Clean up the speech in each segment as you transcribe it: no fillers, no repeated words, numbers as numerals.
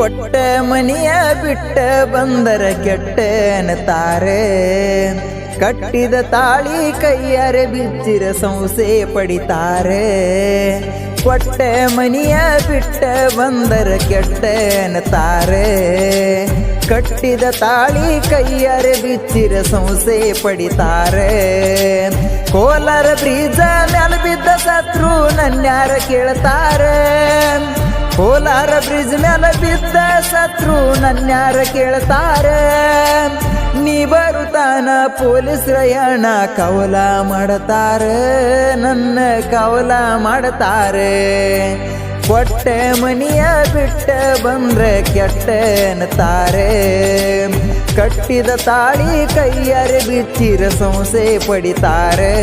ಕೊಟ್ಟ ಮನಿಯ ಬಿಟ್ಟ ಬಂದರ ಕೆಟ್ಟ ಅನ್ನತಾರೆ. ಕಟ್ಟಿದ ತಾಳಿ ಕೈಯಾರೆ ಬಿಚ್ಚಿರ ಸಂಸೆ ಪಡಿತಾರೆ. ಕೊಟ್ಟ ಮನಿಯ ಬಿಟ್ಟ ಬಂದರ ಕೆಟ್ಟ ಅನ್ನತಾರೆ. ಕಟ್ಟಿದ ತಾಳಿ ಕೈಯಾರೆ ಬಿಚ್ಚಿರ ಸಂಸೆ ಪಡಿತಾರೆ. ಕೋಲಾರ ಬ್ರಿಡ್ಜ ಮ್ಯಾಲ ಬಿದ್ದ ಸತ್ರು ನನ್ಯಾರ ಕೇಳ್ತಾರೆ. ಕೋಲಾರ ಬ್ರಿಡ್ಜ್ ಮ್ಯಾಲ ಬಿದ್ದ ಸತ್ರು ನನ್ಯಾರ ಕೇಳ್ತಾರೆ. ನೀ ಬರುತ್ತಾನ ಪೊಲೀಸ್ರ ಯಾಣ ಕವಲ ಮಾಡ್ತಾರೆ. ನನ್ನ ಕವಲ ಮಾಡ್ತಾರೆ. ಕೊಟ್ಟ ಮನಿಯ ಬಿಟ್ಟ ಬಂದ್ರೆ ಕೆಟ್ಟ ಅನ್ನತಾರೆ. ಕಟ್ಟಿದ ತಾಳಿ ಕೈಯಾರೆ ಬಿಚ್ಚಿರ ಸಂಸೆ ಪಡಿತಾರೆ.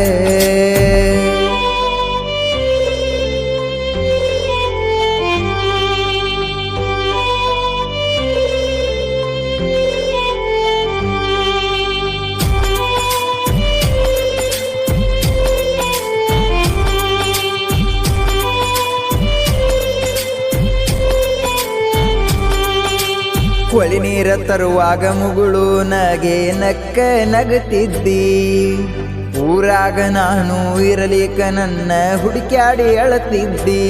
ಹೊಳಿ ನೀರ ತರುವಾಗ ಮುಗುಳು ನಗೆ ನಕ್ಕ ನಗತಿದ್ದಿ. ಊರಾಗ ನಾನು ಇರಲಿಕ ನನ್ನ ಹುಡುಕ್ಯಾಡಿ ಅಳತಿದ್ದಿ.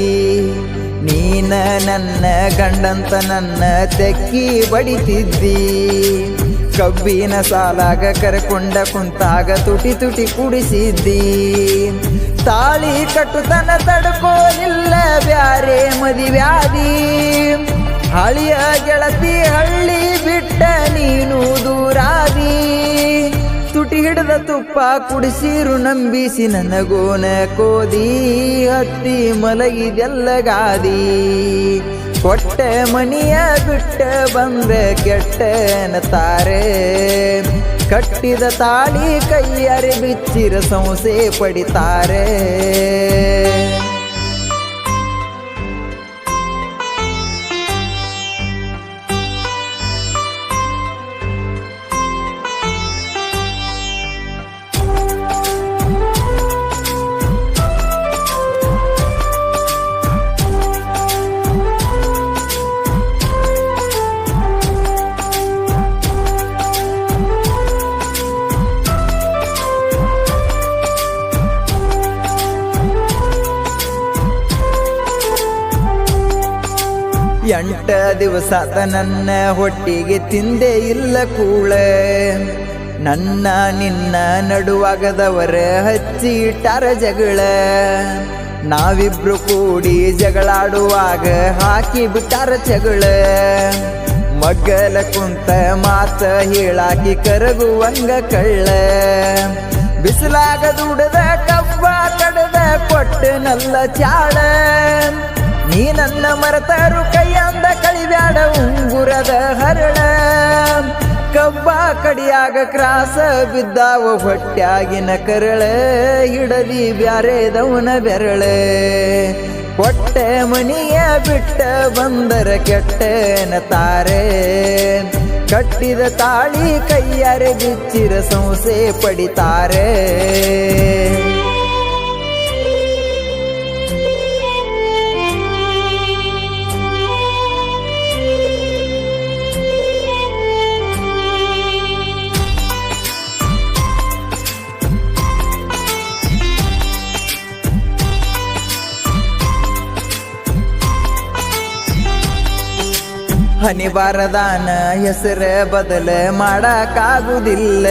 ನೀನ ನನ್ನ ಗಂಡಂತ ನನ್ನ ತೆಕ್ಕಿ ಬಡಿತಿದ್ದಿ. ಕಬ್ಬಿನ ಸಾಲಾಗ ಕರ್ಕೊಂಡ ಕುಂತಾಗ ತುಟಿ ತುಟಿ ಕುಡಿಸಿದ್ದಿ. ತಾಳಿ ಕಟ್ಟುತನ ತಡ್ಕೋಲಿಲ್ಲ ಬ್ಯಾರೆ ಮದಿವ್ಯಾದಿ. ಹಳಿಯ ಗೆಳತಿ ಹಳ್ಳಿ ಬಿಟ್ಟ ನೀನು ದೂರಾದಿ. ತುಟಿ ಹಿಡಿದ ತುಪ್ಪ ಕುಡಿಸಿರು ನಂಬಿಸಿ ನನಗೋನ ಕೋದಿ. ಹತ್ತಿ ಮಲಗಿದೆಲ್ಲಗಾದಿ. ಕೊಟ್ಟ ಮನಿಯ ಬಿಟ್ಟ ಬಂದ್ರೆ ಕೆಟ್ಟ ಅನ್ನತಾರೆ. ಕಟ್ಟಿದ ತಾಳಿ ಕೈಯಾರೆ ಬಿಚ್ಚಿರ ಸಂಸೆ ಪಡಿತಾರೆ. ಎಂಟ ದಿವಸದ ನನ್ನ ಹೊಟ್ಟಿಗೆ ತಿಂದೆ ಇಲ್ಲ ಕೂಳೆ. ನನ್ನ ನಿನ್ನ ನಡುವಾಗದವರ ಹಚ್ಚಿ ಇಟ್ಟಾರ ಜಗಳ. ನಾವಿಬ್ರು ಕೂಡಿ ಜಗಳಾಡುವಾಗ ಹಾಕಿ ಬಿಟ್ಟಾರ ಜಗಳ. ಮಗ್ಗಲ ಕುಂತ ಮಾತ ಹೇಳಾಕಿ ಕರಗುವಂಗ ಕಳ್ಳ. ಬಿಸಿಲಾಗ ದುಡದ ಕಬ್ಬ ಕಡದ ಕೊಟ್ಟನಲ್ಲ ಚಾಳ. ನೀ ನನ್ನ ಮರೆತರು ಕೈಯಂದ ಕಳಿಬ್ಯಾಡ ಉಂಗುರದ ಹರಳ. ಕಬ್ಬ ಕಡಿಯಾಗ ಕ್ರಾಸ ಬಿದ್ದಾವ ಹೊಟ್ಯಾಗಿನ ಕರಳ. ಹಿಡದಿ ಬ್ಯಾರೆದವನ ಬೆರಳ. ಕೊಟ್ಟ ಮನಿಯ ಬಿಟ್ಟ ಬಂದರ ಕೆಟ್ಟ ಅನ್ನತಾರೆ. ಕಟ್ಟಿದ ತಾಳಿ ಕೈಯಾರೆ ಬಿಚ್ಚಿರ ಸಂಸೆ ಪಡಿತಾರೆ. ಹನಿ ಬಾರದಾನ ಹೆಸರ ಬದಲ ಮಾಡಕ್ಕಾಗುದಿಲ್ಲ.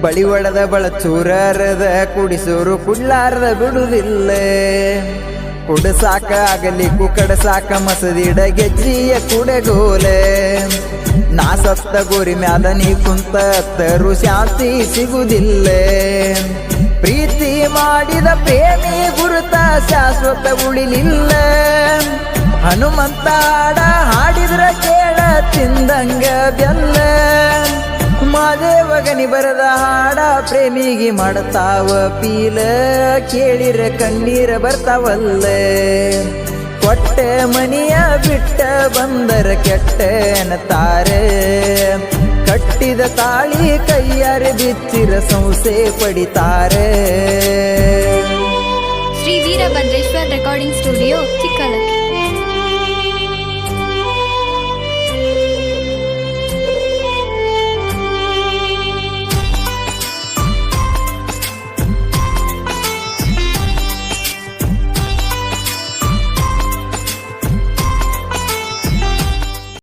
ಬಳಿ ಒಡದ ಬಳಚೂರದ ಕುಡಿಸೋರು ಕುಡ್ಲಾರದ ಬಿಡುದಿಲ್ಲ. ಕುಡಸಾಕ ಆಗಲಿ ಕುಕ್ಕಡಸಾಕ ಮಸದಿಡ ಗೆಜ್ಜಿಯ ಕುಡೆಗೋಲೆ. ನಾ ಸತ್ತ ಗೋರಿ ಮ್ಯಾಲ ನೀ ಕುಂತರು ಶಾಂತಿ ಸಿಗುದಿಲ್ಲ. ಪ್ರೀತಿ ಮಾಡಿದ ಪ್ರೇಮಿ ಗುರುತ ಶಾಶ್ವತ ಉಳಿಲಿಲ್ಲ. ಹನುಮಂತ ಹಾಡ ಹಾಡಿದ್ರ ಕೇಳ ತಿಂದಂಗ ಬೆಲ್ಲ. ಮಾದೇವಗನಿ ಬರದ ಹಾಡ ಪ್ರೇಮಿಗಿ ಮಾಡ್ತಾವ ಪೀಲ. ಕೇಳಿರ ಕಣ್ಣೀರ ಬರ್ತಾವಲ್ಲ. ಕೊಟ್ಟ ಮನಿಯ ಬಿಟ್ಟ ಬಂದರ ಕೆಟ್ಟ ಅನ್ನತಾರೆ. ಕಟ್ಟಿದ ತಾಳಿ ಕೈಯಾರೆ ಬಿಚ್ಚಿರ ಸಂಸೆ ಪಡಿತಾರೆ. Shri Veerabhadreshwar recording studio, Chikkalakki.